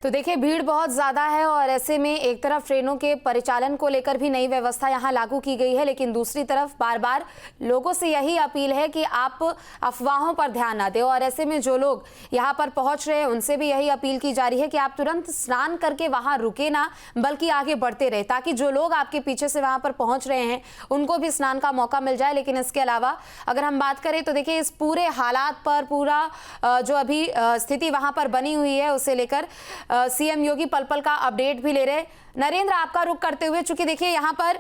तो देखिए भीड़ बहुत ज़्यादा है और ऐसे में एक तरफ ट्रेनों के परिचालन को लेकर भी नई व्यवस्था यहाँ लागू की गई है, लेकिन दूसरी तरफ बार बार लोगों से यही अपील है कि आप अफवाहों पर ध्यान ना दें। और ऐसे में जो लोग यहाँ पर पहुँच रहे हैं उनसे भी यही अपील की जा रही है कि आप तुरंत स्नान करके वहाँ रुके ना, बल्कि आगे बढ़ते रहे, ताकि जो लोग आपके पीछे से वहाँ पर पहुँच रहे हैं उनको भी स्नान का मौका मिल जाए। लेकिन इसके अलावा अगर हम बात करें तो देखिए इस पूरे हालात पर पूरा जो अभी स्थिति वहाँ पर बनी हुई है उसे लेकर सीएम योगी पल पल का अपडेट भी ले रहे। नरेंद्र, आपका रुख करते हुए, चूंकि देखिए यहाँ पर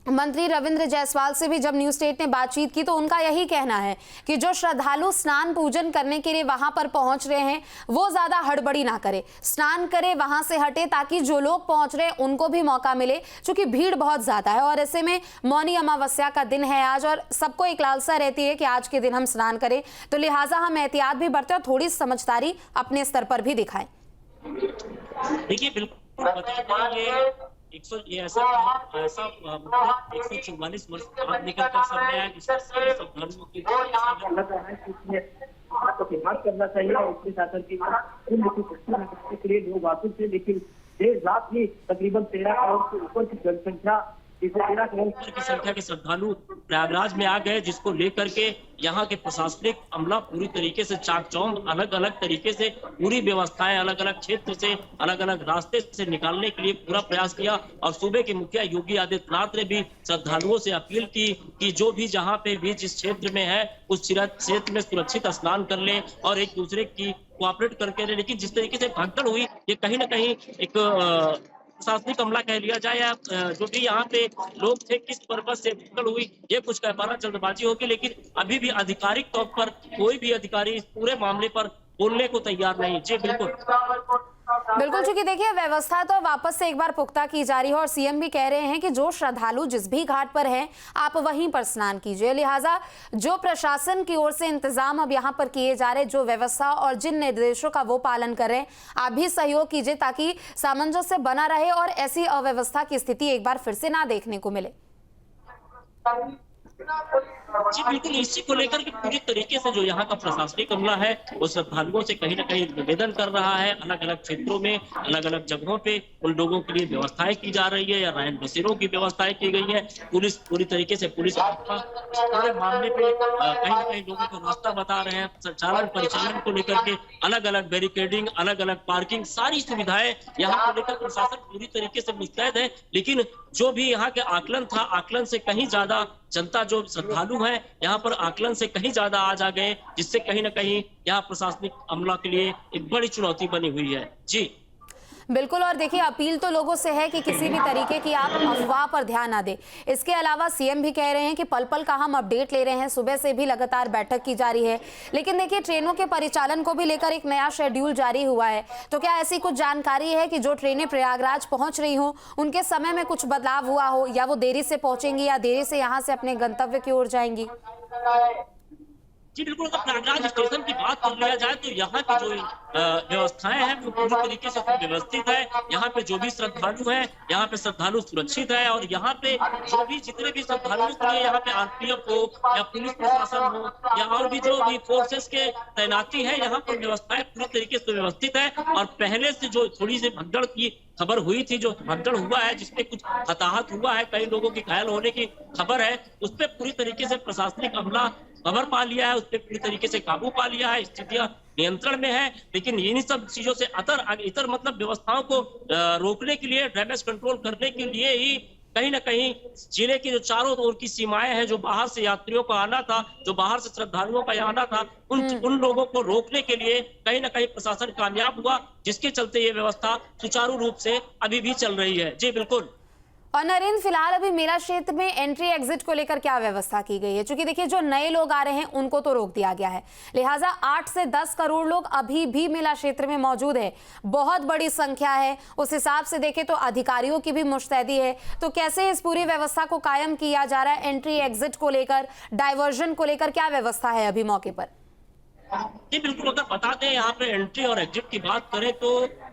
मंत्री रविंद्र जायसवाल से भी जब न्यूज स्टेट ने बातचीत की तो उनका यही कहना है कि जो श्रद्धालु स्नान पूजन करने के लिए वहां पर पहुंच रहे हैं वो ज्यादा हड़बड़ी ना करे, स्नान करे, वहां से हटे, ताकि जो लोग पहुंच रहे हैं उनको भी मौका मिले, क्योंकि भीड़ बहुत ज्यादा है। और ऐसे में मौनी अमावस्या का दिन है आज और सबको एक लालसा रहती है कि आज के दिन हम स्नान करें, तो लिहाजा हम एहतियात भी बरतें और थोड़ी समझदारी अपने स्तर पर भी दिखाएं। देखिए बिल्कुल ये ऐसा 144 वर्ष बाद निकल कर सामने आया जिसका श्रद्धालुओं की लग रहा है कि करना चाहिए और उसके साथ के लिए लोग आतुर थे, लेकिन देर रात ही तकरीबन 13 करोड़ से ऊपर की जनसंख्या की संख्या के श्रद्धालु प्रयागराज में आ गए, जिसको लेकर के यहाँ के प्रशासनिक अमला पूरी तरीके से चाक चौंध, अलग अलग तरीके से पूरी व्यवस्थाएं अलग अलग क्षेत्र से अलग अलग रास्ते से निकालने के लिए पूरा प्रयास किया। और सूबे के मुखिया योगी आदित्यनाथ ने भी श्रद्धालुओं से अपील की कि जो भी जहाँ पे भी जिस क्षेत्र में है उस क्षेत्र में सुरक्षित स्नान कर ले और एक दूसरे की कोऑपरेट करके रहे। लेकिन जिस तरीके से भगदड़ हुई, ये कहीं ना कहीं एक प्रशासनिक हमला कह लिया जाए या जो भी यहाँ पे लोग थे किस पर्पज से भगदड़ हुई ये कुछ कह पाना जल्दबाजी होगी, लेकिन अभी भी आधिकारिक तौर पर कोई भी अधिकारी इस पूरे मामले पर बोलने को तैयार नहीं। जी बिल्कुल बिल्कुल, चूंकि देखिए व्यवस्था तो वापस से एक बार पुख्ता की जा रही है और सीएम भी कह रहे हैं कि जो श्रद्धालु जिस भी घाट पर हैं आप वहीं पर स्नान कीजिए। लिहाजा जो प्रशासन की ओर से इंतजाम अब यहाँ पर किए जा रहे, जो व्यवस्था और जिन निर्देशों का वो पालन कर रहे हैं, आप भी सहयोग कीजिए ताकि सामंजस्य बना रहे और ऐसी अव्यवस्था की स्थिति एक बार फिर से ना देखने को मिले। जी बिल्कुल, इसी को लेकर के पूरी तरीके से जो यहाँ का प्रशासनिक अमला है वो श्रद्धालुओं से कहीं ना कहीं निवेदन कर रहा है। अलग अलग क्षेत्रों में अलग अलग जगहों पे उन लोगों के लिए व्यवस्थाएं की जा रही है या रैन बसेरों की व्यवस्थाएं की गई है। पुलिस पूरी तरीके से पुलिस पूरे मामले पे कहीं ना कहीं लोगों को रास्ता बता रहे हैं। संचालन परिचालन को लेकर के अलग अलग बैरिकेडिंग, अलग अलग पार्किंग, सारी सुविधाएं यहाँ को लेकर प्रशासन पूरी तरीके से मुस्तैद है। लेकिन जो भी यहाँ के आकलन था, आकलन से कहीं ज्यादा जनता जो श्रद्धालु हैं यहाँ पर आकलन से कहीं ज्यादा आज आ गए, जिससे कहीं ना कहीं यहाँ प्रशासनिक अमला के लिए एक बड़ी चुनौती बनी हुई है। जी बिल्कुल, और देखिए अपील तो लोगों से है कि किसी भी तरीके की आप अफवाह पर ध्यान ना दें। इसके अलावा सीएम भी कह रहे हैं कि पल पल का हम अपडेट ले रहे हैं, सुबह से भी लगातार बैठक की जा रही है। लेकिन देखिए ट्रेनों के परिचालन को भी लेकर एक नया शेड्यूल जारी हुआ है, तो क्या ऐसी कुछ जानकारी है कि जो ट्रेनें प्रयागराज पहुंच रही हो उनके समय में कुछ बदलाव हुआ हो, या वो देरी से पहुंचेंगी या देरी से यहाँ से अपने गंतव्य की ओर जाएंगी? जी बिल्कुल, अगर प्रयागराज स्टेशन की बात कर लिया जाए तो यहाँ की जो व्यवस्थाएं हैं वो पूरी तरीके से व्यवस्थित है। यहाँ पे जो भी श्रद्धालु हैं, यहाँ पे श्रद्धालु सुरक्षित है और यहाँ पे जो भी जितने भी श्रद्धालुओं के लिए यहाँ पे आरपीएफ हो या पुलिस प्रशासन हो या और भी जो भी फोर्सेस के तैनाती है, यहाँ पर व्यवस्थाएं पूरी तरीके से व्यवस्थित है। और पहले से जो थोड़ी सी भगदड़ की खबर हुई थी, जो भगदड़ हुआ है जिसमें कुछ हताहत हुआ है, कई लोगों के घायल होने की खबर है, उस पर पूरी तरीके से प्रशासनिक अमला खबर पा लिया है, उस पर पूरी तरीके से काबू पा लिया है, स्थितियां नियंत्रण में है। लेकिन इन्हीं सब चीजों से इतर मतलब व्यवस्थाओं को रोकने के लिए, डैमेज कंट्रोल करने के लिए ही कहीं ना कहीं जिले की जो चारों ओर की सीमाएं हैं, जो बाहर से यात्रियों का आना था, जो बाहर से श्रद्धालुओं का आना था, उन लोगों को रोकने के लिए कहीं ना कहीं प्रशासन कामयाब हुआ, जिसके चलते ये व्यवस्था सुचारू रूप से अभी भी चल रही है। जी बिल्कुल। और नरेंद्र, फिलहाल अभी मेला क्षेत्र में एंट्री एग्जिट को लेकर क्या व्यवस्था की गई है? क्योंकि देखिए जो नए लोग आ रहे हैं उनको तो रोक दिया गया है, लिहाजा 8 से 10 करोड़ लोग अभी भी मेला क्षेत्र में मौजूद है, बहुत बड़ी संख्या है। उस हिसाब से देखें तो अधिकारियों की भी मुस्तैदी है, तो कैसे इस पूरी व्यवस्था को कायम किया जा रहा है? एंट्री एग्जिट को लेकर, डाइवर्जन को लेकर क्या व्यवस्था है अभी मौके पर? जी बिल्कुल, अगर बता दें यहाँ पे एंट्री और एग्जिट की बात करें तो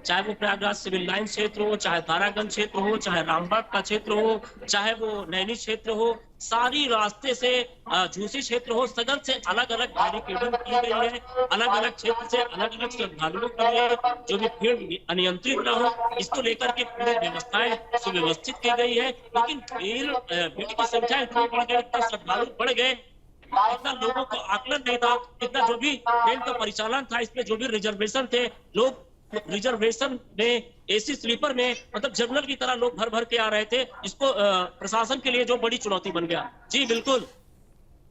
चाहे वो प्रयागराज सिविल लाइन क्षेत्र हो, चाहे तारागंज क्षेत्र हो, चाहे रामबाग का क्षेत्र हो, चाहे वो नैनी क्षेत्र हो, सारी रास्ते से झूसी क्षेत्र हो, सदर से अलग अलग बैरिकेडिंग की गई है। अलग अलग क्षेत्र से अलग अलग श्रद्धालुओं के लिए जो भी भीड़ अनियंत्रित न हो, इसको लेकर के पूरी व्यवस्थाएं सुव्यवस्थित की गई है। लेकिन भीड़ की संख्या इतनी बढ़ गई, इतना श्रद्धालु बढ़ गए, इतना लोगों को आकलन नहीं था, इतना जो भी ट्रेन का परिचालन था, इसमें जो भी रिजर्वेशन थे, लोग रिजर्वेशन में एसी स्लीपर में मतलब जनरल की तरह लोग भर भर के आ रहे थे। इसको प्रशासन के लिए जो बड़ी चुनौती बन गया। जी बिल्कुल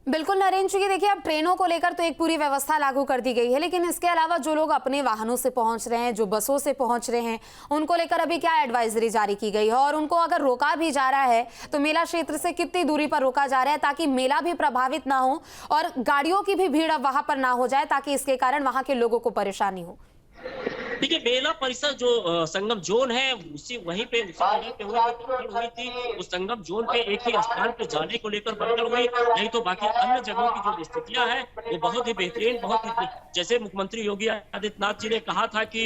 बिल्कुल नरेंद्र जी, देखिए अब ट्रेनों को लेकर तो एक पूरी व्यवस्था लागू कर दी गई है, लेकिन इसके अलावा जो लोग अपने वाहनों से पहुंच रहे हैं, जो बसों से पहुंच रहे हैं, उनको लेकर अभी क्या एडवाइजरी जारी की गई है और उनको अगर रोका भी जा रहा है तो मेला क्षेत्र से कितनी दूरी पर रोका जा रहा है ताकि मेला भी प्रभावित ना हो और गाड़ियों की भी भीड़ अब वहां पर ना हो जाए ताकि इसके कारण वहां के लोगों को परेशानी हो। देखिए मेला परिसर जो संगम जोन है उसी वहीं पे उसी जगह पे हुई थी। उस संगम जोन पे एक ही स्थान पे जाने को लेकर भगदड़ हुई, नहीं तो बाकी अन्य जगहों की जो स्थितियां हैं वो बहुत ही बेहतरीन, बहुत ही जैसे मुख्यमंत्री योगी आदित्यनाथ जी ने कहा था कि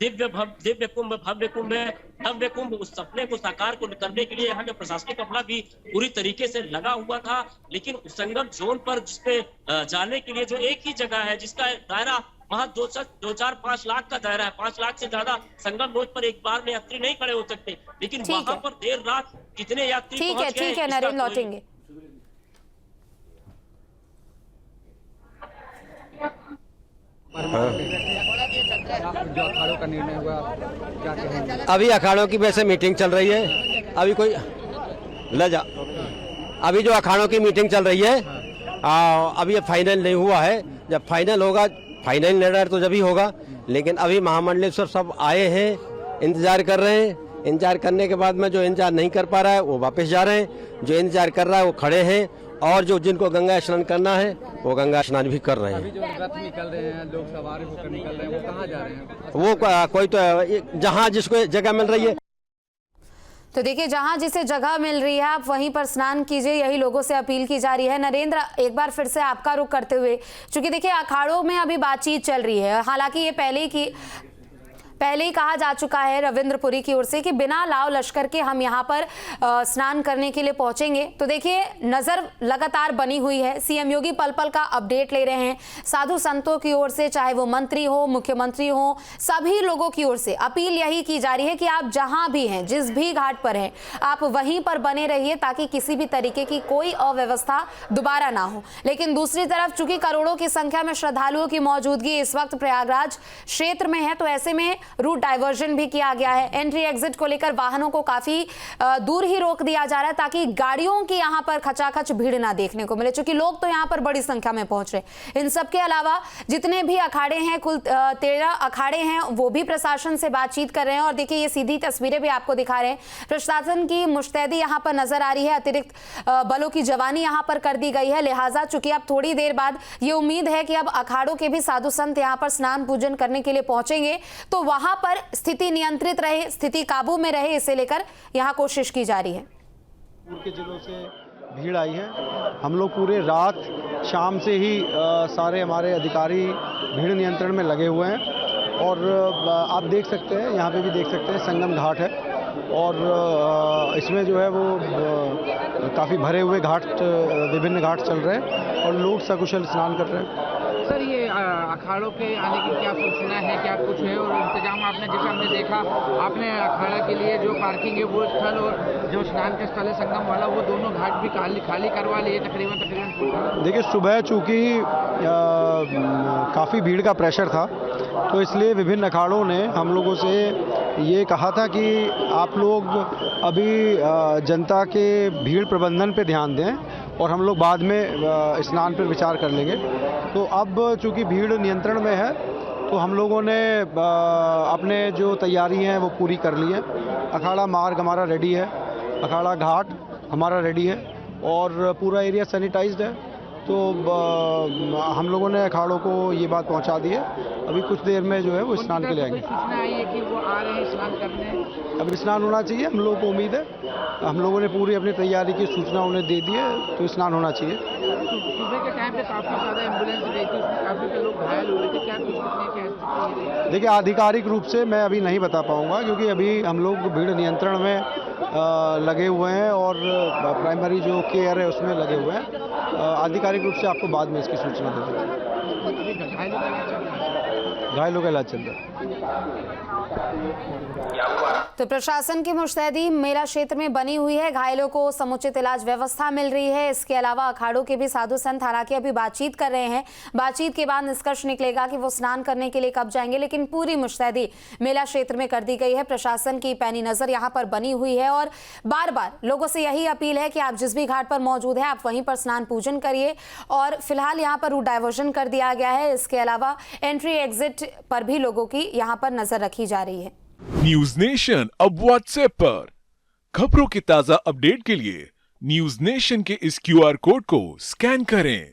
दिव्य कुंभ भव्य कुंभ है, भव्य कुंभ उस सपने को साकार करने के लिए यहाँ का प्रशासनिक अमला भी पूरी तरीके से लगा हुआ था। लेकिन उस संगम जोन पर जिसपे जाने के लिए जो एक ही जगह है जिसका दायरा वहाँ 2-4-5 लाख का दायरा है, 5 लाख से ज्यादा संगम रोड पर एक बार में यात्री नहीं खड़े हो सकते, लेकिन वहां पर देर रात कितने यात्री पहुंच गए। ठीक है नरेंद्र, लौटेंगे। जो अखाड़ों का निर्णय हुआ क्या कहेंगे? अभी अखाड़ों की वैसे मीटिंग चल रही है, अभी कोई अभी जो अखाड़ों की मीटिंग चल रही है अभी फाइनल नहीं हुआ है। जब फाइनल होगा, फाइनल निर्णय तो जब ही होगा, लेकिन अभी महामंडलेश्वर सब आए हैं, इंतजार कर रहे हैं। इंतजार करने के बाद में जो इंतजार नहीं कर पा रहा है वो वापस जा रहे हैं, जो इंतजार कर रहा है वो खड़े हैं और जो जिनको गंगा स्नान करना है वो गंगा स्नान भी कर रहे हैं। अभी जो रथ निकल रहे हैं, लोग सवार होकर निकल रहे हैं, वो कहाँ जा रहे हैं? वो कोई तो जहाँ जिसको जगह मिल रही है। तो देखिए जहां जिसे जगह मिल रही है आप वहीं पर स्नान कीजिए, यही लोगों से अपील की जा रही है। नरेंद्र, एक बार फिर से आपका रुख करते हुए, क्योंकि देखिए अखाड़ों में अभी बातचीत चल रही है, हालांकि ये पहले ही कहा जा चुका है रविंद्रपुरी की ओर से कि बिना लाव लश्कर के हम यहाँ पर स्नान करने के लिए पहुंचेंगे। तो देखिए नजर लगातार बनी हुई है, सीएम योगी पल पल का अपडेट ले रहे हैं। साधु संतों की ओर से, चाहे वो मंत्री हो, मुख्यमंत्री हो, सभी लोगों की ओर से अपील यही की जा रही है कि आप जहां भी हैं, जिस भी घाट पर हैं, आप वहीं पर बने रहिए ताकि किसी भी तरीके की कोई अव्यवस्था दोबारा ना हो। लेकिन दूसरी तरफ चूंकि करोड़ों की संख्या में श्रद्धालुओं की मौजूदगी इस वक्त प्रयागराज क्षेत्र में है, तो ऐसे में रूट डाइवर्जन भी किया गया है। एंट्री एग्जिट को लेकर वाहनों को काफी दूर ही रोक दिया जा रहा है ताकि गाड़ियों की यहां पर खचाखच भीड़ ना देखने को मिले, क्योंकि लोग तो यहां पर बड़ी संख्या में पहुंच रहे। इन सब के अलावा जितने भी अखाड़े हैं, कुल 13 अखाड़े हैं, वो भी प्रशासन से बातचीत कर रहे हैं। और देखिए ये सीधी तस्वीरें भी आपको दिखा रहे हैं, प्रशासन की मुस्तैदी यहां पर नजर आ रही है, अतिरिक्त बलों की जवानी यहां पर कर दी गई है। लिहाजा चूंकि अब थोड़ी देर बाद ये उम्मीद है कि अब अखाड़ों के भी साधु संत यहां पर स्नान पूजन करने के लिए पहुंचेंगे, तो वहां पर स्थिति नियंत्रित रहे, स्थिति काबू में रहे, इसे लेकर यहां कोशिश की जा रही है। के जिलों से भीड़ आई है। हम लोग पूरे रात शाम से ही सारे हमारे अधिकारी भीड़ नियंत्रण में लगे हुए हैं और आप देख सकते हैं, यहाँ पे भी देख सकते हैं संगम घाट है और इसमें जो है वो काफ़ी भरे हुए घाट, विभिन्न घाट चल रहे हैं और लोग सकुशल स्नान कर रहे हैं। सर ये अखाड़ों के आने की क्या सूचना है, क्या कुछ है और इंतजाम आपने, जैसे हमने देखा आपने अखाड़ा के लिए जो पार्किंग है वो स्थल और जो स्नान का स्थल है संगम वाला, वो दोनों घाट भी खाली करवा लिए तकरीबन। देखिए सुबह चूँकि काफ़ी भीड़ का प्रेशर था, तो इसलिए विभिन्न अखाड़ों ने हम लोगों से ये कहा था कि आप लोग अभी जनता के भीड़ प्रबंधन पे ध्यान दें और हम लोग बाद में स्नान पर विचार कर लेंगे। तो अब चूँकि भीड़ नियंत्रण में है तो हम लोगों ने अपने जो तैयारी हैं वो पूरी कर ली है। अखाड़ा मार्ग हमारा रेडी है, अखाड़ा घाट हमारा रेडी है और पूरा एरिया सैनिटाइज्ड है तो हम लोगों ने अखाड़ों को ये बात पहुंचा दी है। अभी कुछ देर में जो है वो स्नान के लिए आएंगे। सूचना आई है कि वो आ रहे हैं स्नान करने। अब स्नान होना चाहिए, हम लोगों को उम्मीद है। हम लोगों ने पूरी अपनी तैयारी की सूचना उन्हें दे दी है, तो स्नान होना चाहिए। सुबह के टाइम पे काफ़ी ज़्यादा एम्बुलेंस गई थी, उसमें काफ़ी लोग घायल हुए थे। क्या कुछ कितने देखिए, आधिकारिक रूप से मैं अभी नहीं बता पाऊंगा, क्योंकि अभी हम लोग भीड़ नियंत्रण में लगे हुए हैं और प्राइमरी जो केयर है उसमें लगे हुए हैं। आधिकारिक रूप से आपको बाद में इसकी सूचना दे दूँगा। घायलों का इलाज चल रहा है। तो प्रशासन की मुस्तैदी मेला क्षेत्र में बनी हुई है, घायलों को समुचित इलाज व्यवस्था मिल रही है। इसके अलावा अखाड़ों के भी साधु संत हालांकि अभी बातचीत कर रहे हैं, बातचीत के बाद निष्कर्ष निकलेगा कि वो स्नान करने के लिए कब जाएंगे, लेकिन पूरी मुस्तैदी मेला क्षेत्र में कर दी गई है। प्रशासन की पैनी नजर यहाँ पर बनी हुई है और बार बार लोगों से यही अपील है कि आप जिस भी घाट पर मौजूद है आप वहीं पर स्नान पूजन करिए। और फिलहाल यहाँ पर रूट डाइवर्जन कर दिया गया है। इसके अलावा एंट्री एग्जिट पर भी लोगों की यहाँ पर नजर रखी जा रही है। न्यूज नेशन अब व्हाट्सएप पर खबरों के ताजा अपडेट के लिए न्यूज नेशन के इस QR कोड को स्कैन करें।